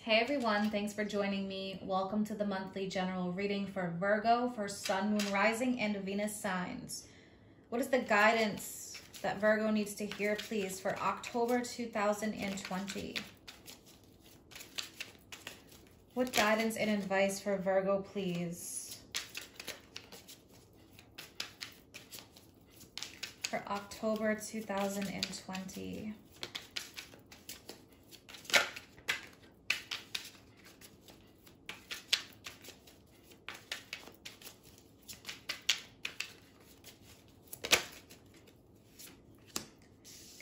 Hey everyone, thanks for joining me. Welcome to the monthly general reading for Virgo for Sun, Moon, Rising, and Venus signs. What is the guidance that Virgo needs to hear, please, for October 2020? What guidance and advice for Virgo, please, for October 2020?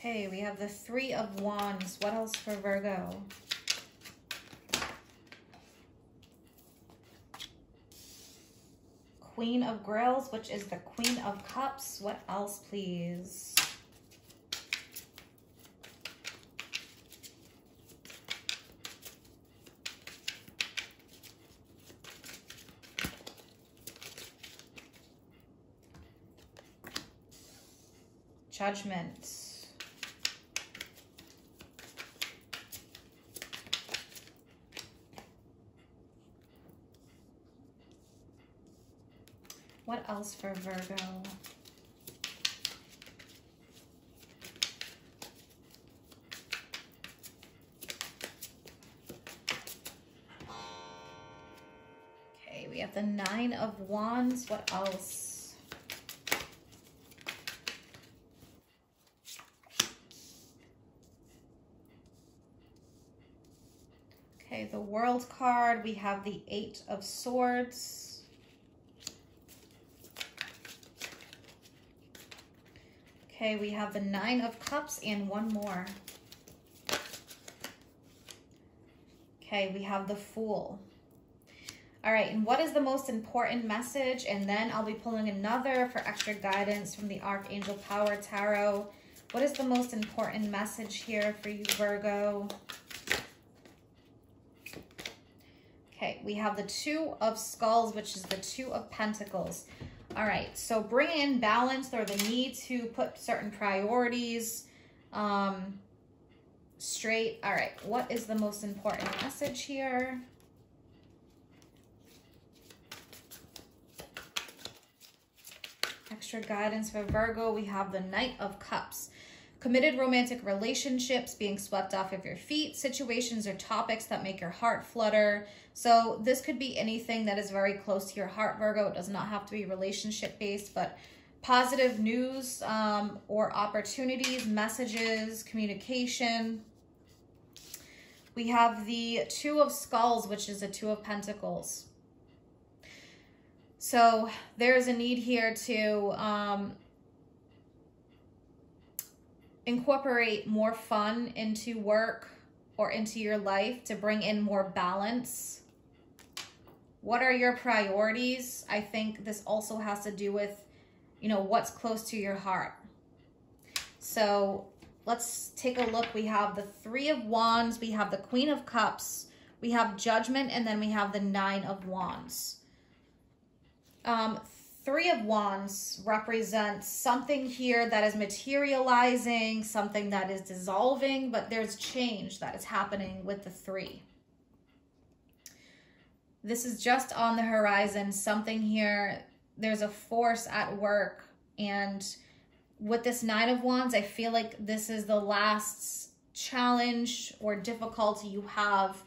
Okay, we have the Three of Wands. What else for Virgo? Queen of Grails, which is the Queen of Cups. What else, please? Judgment. What else for Virgo? Okay, we have the Nine of Wands. What else? Okay, the World card. We have the Eight of Swords. Okay, we have the Nine of Cups and one more. Okay, we have the Fool. All right, and what is the most important message? And then I'll be pulling another for extra guidance from the Archangel Power Tarot. What is the most important message here for you, Virgo? Okay, we have the Two of Skulls, which is the Two of Pentacles. All right, so bring in balance or the need to put certain priorities straight. All right, what is the most important message here? Extra guidance for Virgo, we have the Knight of Cups. Committed romantic relationships, being swept off of your feet, situations or topics that make your heart flutter. So this could be anything that is very close to your heart, Virgo. It does not have to be relationship-based, but positive news or opportunities, messages, communication. We have the Two of Skulls, which is the Two of Pentacles. So there's a need here to incorporate more fun into work or into your life to bring in more balance. What are your priorities? I think this also has to do with, you know, what's close to your heart. So let's take a look. We have the Three of Wands, we have the Queen of Cups, we have Judgment, and then we have the Nine of Wands. Three of Wands represents something here that is materializing, something that is dissolving, but there's change that is happening with the three. This is just on the horizon, something here, there's a force at work. And with this Nine of Wands, I feel like this is the last challenge or difficulty you have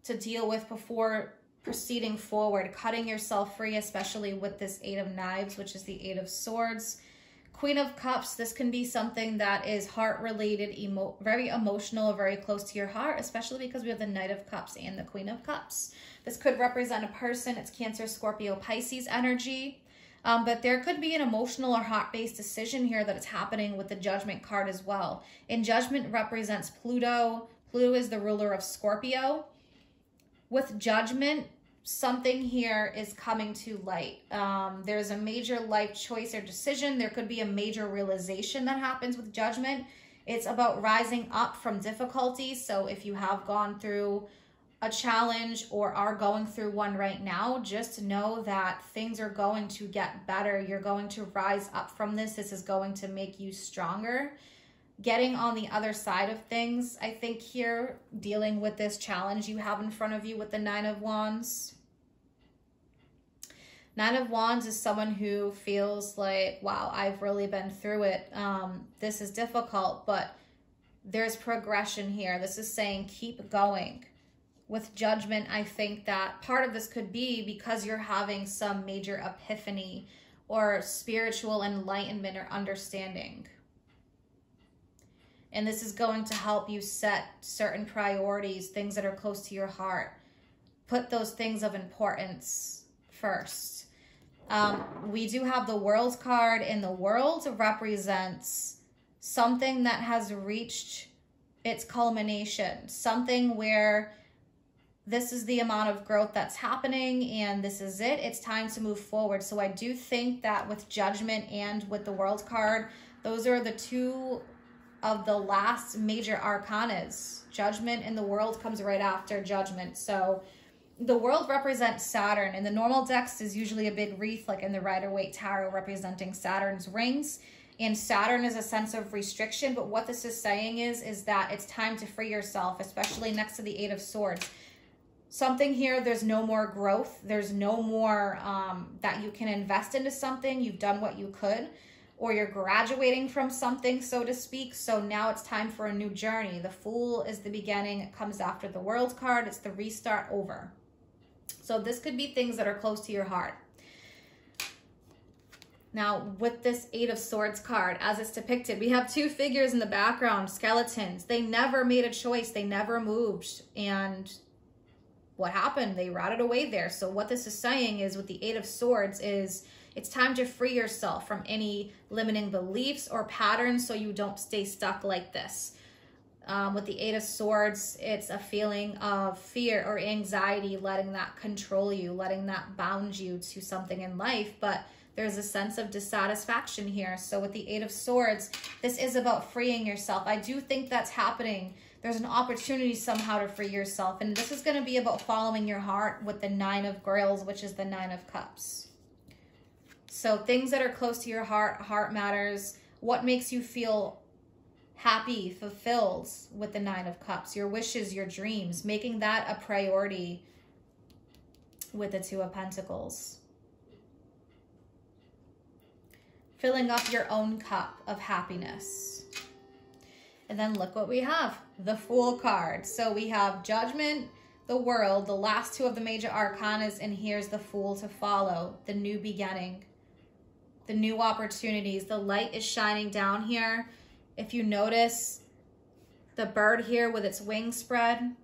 to deal with before proceeding forward, cutting yourself free, especially with this Eight of Knives, which is the Eight of Swords. Queen of Cups, this can be something that is heart-related, very emotional, very close to your heart, especially because we have the Knight of Cups and the Queen of Cups. This could represent a person. It's Cancer, Scorpio, Pisces energy. But there could be an emotional or heart-based decision here that is happening with the Judgment card as well. And Judgment represents Pluto. Pluto is the ruler of Scorpio. With Judgment, something here is coming to light. There's a major life choice or decision. There could be a major realization that happens with Judgment. It's about rising up from difficulties. So if you have gone through a challenge or are going through one right now, just know that things are going to get better. You're going to rise up from this. This is going to make you stronger. getting on the other side of things, I think here, dealing with this challenge you have in front of you with the Nine of Wands. Nine of Wands is someone who feels like, wow, I've really been through it. This is difficult, but there's progression here. This is saying keep going. With Judgment, I think that part of this could be because you're having some major epiphany or spiritual enlightenment or understanding. And this is going to help you set certain priorities, things that are close to your heart. Put those things of importance first. We do have the World card, and the World represents something that has reached its culmination. Something where this is the amount of growth that's happening and this is it. It's time to move forward. So I do think that with Judgment and with the World card, those are the two of the last major arcanas. Judgment and the World comes right after Judgment. So the World represents Saturn. In the normal decks is usually a big wreath, like in the Rider-Waite Tarot, representing Saturn's rings. And Saturn is a sense of restriction. But what this is saying is that it's time to free yourself, especially next to the Eight of Swords. Something here, there's no more growth. There's no more that you can invest into something. You've done what you could, or you're graduating from something, so to speak. So now it's time for a new journey. The Fool is the beginning. It comes after the World card. It's the restart over. So this could be things that are close to your heart. Now, with this Eight of Swords card, as it's depicted, we have two figures in the background, skeletons. They never made a choice. They never moved. And what happened? They rotted away there. So what this is saying is with the Eight of Swords is it's time to free yourself from any limiting beliefs or patterns so you don't stay stuck like this. With the Eight of Swords, it's a feeling of fear or anxiety, letting that control you, letting that bound you to something in life. But there's a sense of dissatisfaction here. So with the Eight of Swords, this is about freeing yourself. I do think that's happening. There's an opportunity somehow to free yourself. And this is going to be about following your heart with the Nine of Grails, which is the Nine of Cups. So things that are close to your heart matters. What makes you feel happy, fulfilled with the Nine of Cups? Your wishes, your dreams, making that a priority with the Two of Pentacles. Filling up your own cup of happiness. And then look what we have, the Fool card. So we have Judgment, the World, the last two of the major arcanas, and here's the Fool to follow, the new beginning, the new opportunities. The light is shining down here. If you notice the bird here with its wings spread,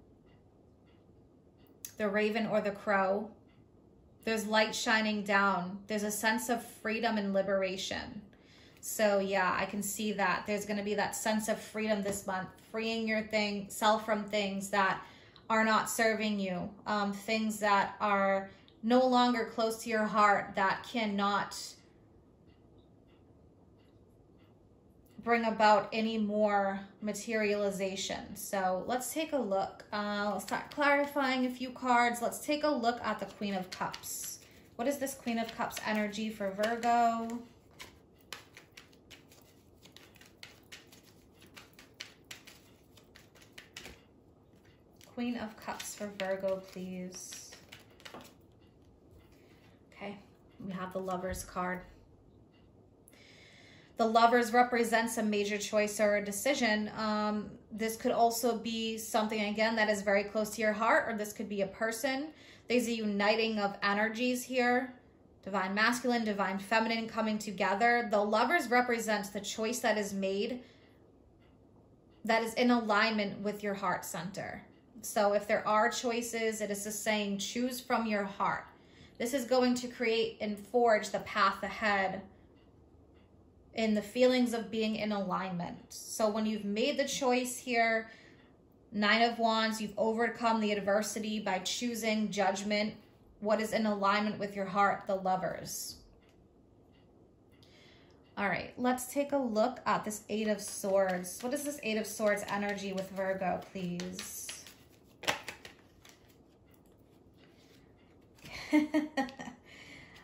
the raven or the crow, there's light shining down. There's a sense of freedom and liberation. So yeah, I can see that. There's going to be that sense of freedom this month, freeing yourself from things that are not serving you, things that are no longer close to your heart, that cannot bring about any more materialization. So let's take a look. Let's start clarifying a few cards. Let's take a look at the Queen of Cups. What is this Queen of Cups energy for Virgo? Queen of Cups for Virgo, please. Okay, we have the Lovers card. The Lovers represents a major choice or a decision. This could also be something, again, that is very close to your heart, or this could be a person. There's a uniting of energies here. Divine Masculine, Divine Feminine coming together. The Lovers represents the choice that is made that is in alignment with your heart center. So if there are choices, it is just saying choose from your heart. This is going to create and forge the path ahead in the feelings of being in alignment. So when you've made the choice here, Nine of Wands, you've overcome the adversity by choosing Judgment, what is in alignment with your heart, the Lovers. All right, let's take a look at this Eight of Swords. What is this Eight of Swords energy with Virgo, please?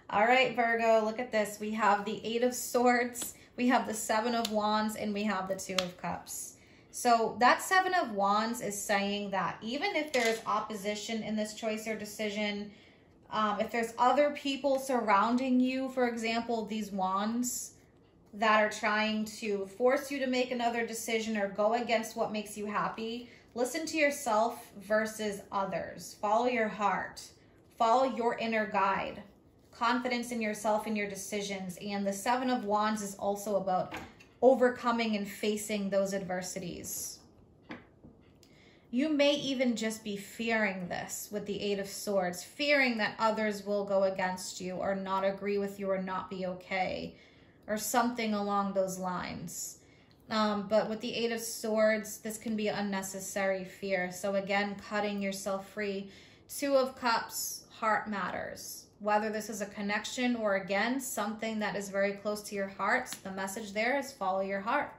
All right, Virgo, look at this. We have the Eight of Swords. We have the Seven of Wands and we have the Two of Cups. So that Seven of Wands is saying that even if there's opposition in this choice or decision, if there's other people surrounding you, for example, these wands that are trying to force you to make another decision or go against what makes you happy, listen to yourself versus others. Follow your heart. Follow your inner guide. Confidence in yourself and your decisions. And the Seven of Wands is also about overcoming and facing those adversities. You may even just be fearing this with the Eight of Swords, fearing that others will go against you or not agree with you or not be okay, or something along those lines. But with the Eight of Swords, this can be unnecessary fear. So again, cutting yourself free. Two of Cups, heart matters. Whether this is a connection or, again, something that is very close to your heart, the message there is follow your heart.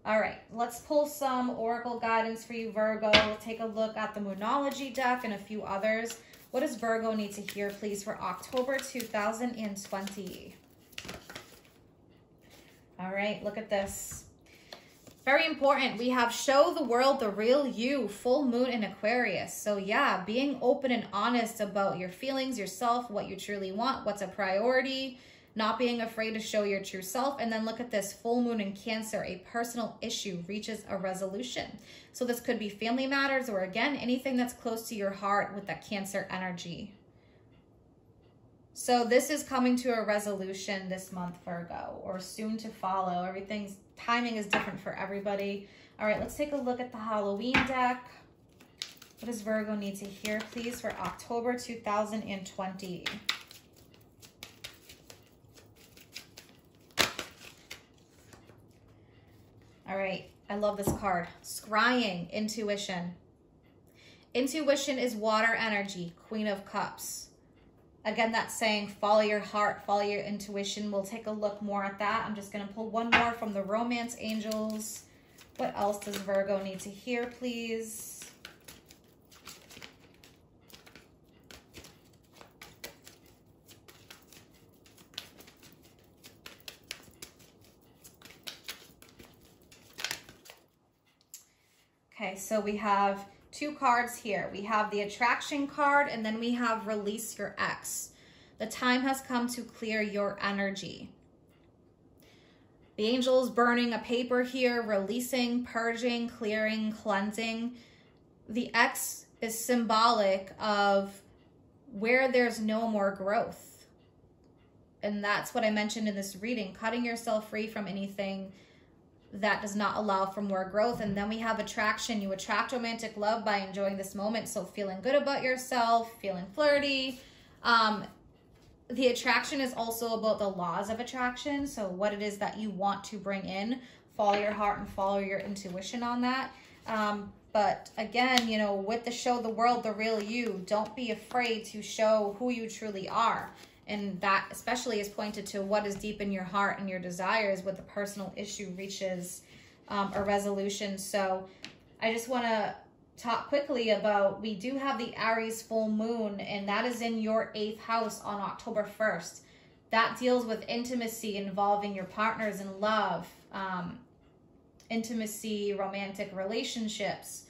All right, let's pull some oracle guidance for you, Virgo. We'll take a look at the Moonology deck and a few others. What does Virgo need to hear, please, for October 2020? All right, look at this. Very important. We have show the world the real you, full moon in Aquarius. So yeah, being open and honest about your feelings, yourself, what you truly want, what's a priority, not being afraid to show your true self. And then look at this, full moon in Cancer, a personal issue reaches a resolution. So this could be family matters or, again, anything that's close to your heart with that Cancer energy. So this is coming to a resolution this month, Virgo, or soon to follow. Everything's timing is different for everybody. All right, let's take a look at the Halloween deck. What does Virgo need to hear, please, for October 2020? All right, I love this card. Scrying, intuition. Intuition is water energy, Queen of Cups. Again, that's saying follow your heart, follow your intuition. We'll take a look more at that. I'm just going to pull one more from the Romance Angels. What else does Virgo need to hear, please? Okay, so we have two cards here. We have the attraction card, and then we have release your ex. The time has come to clear your energy. The angel is burning a paper here, releasing, purging, clearing, cleansing. The ex is symbolic of where there's no more growth. And that's what I mentioned in this reading, cutting yourself free from anything that does not allow for more growth. And then we have attraction. You attract romantic love by enjoying this moment. So feeling good about yourself, feeling flirty. The attraction is also about the laws of attraction. So what it is that you want to bring in, follow your heart and follow your intuition on that. But again, you know, with the show the world the real you, don't be afraid to show who you truly are. And that especially is pointed to what is deep in your heart and your desires with the personal issue reaches a resolution. So I just want to talk quickly about, we do have the Aries full moon, and that is in your 8th house on October 1st. That deals with intimacy involving your partners in love, intimacy, romantic relationships.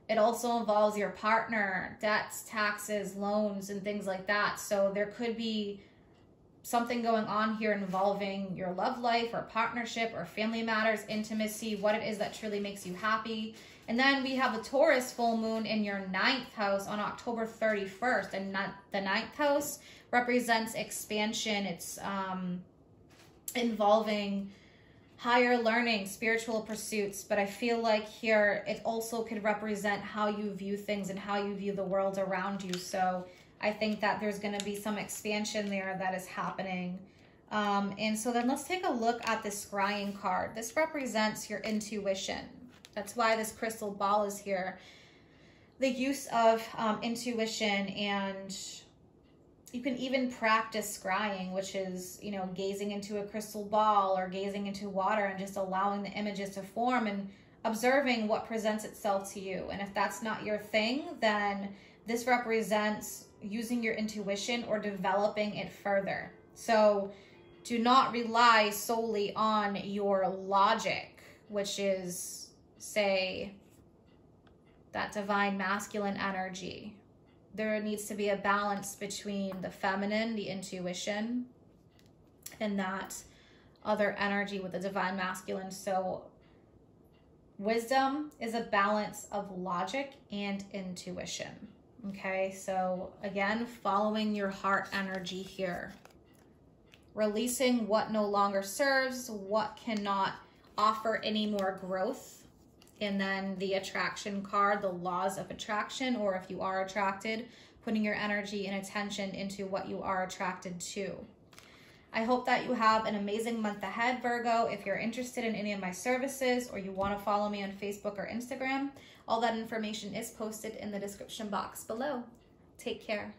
It also involves your partner, debts, taxes, loans, and things like that. So there could be something going on here involving your love life or partnership or family matters, intimacy, what it is that truly makes you happy. And then we have the Taurus full moon in your 9th house on October 31st. And the 9th house represents expansion. It's involving higher learning, spiritual pursuits, but I feel like here it also could represent how you view things and how you view the world around you. So I think that there's going to be some expansion there that is happening. And so then let's take a look at the scrying card. This represents your intuition. That's why this crystal ball is here. The use of intuition, and you can even practice scrying, which is, you know, gazing into a crystal ball or gazing into water and just allowing the images to form and observing what presents itself to you. And if that's not your thing, then this represents using your intuition or developing it further. So Do not rely solely on your logic, which is, say, that divine masculine energy. There needs to be a balance between the feminine, the intuition, and that other energy with the divine masculine. So wisdom is a balance of logic and intuition. Okay, so again, following your heart energy here. Releasing what no longer serves, what cannot offer any more growth. And then the attraction card, the laws of attraction, or if you are attracted, putting your energy and attention into what you are attracted to. I hope that you have an amazing month ahead, Virgo. If you're interested in any of my services or you want to follow me on Facebook or Instagram, all that information is posted in the description box below. Take care.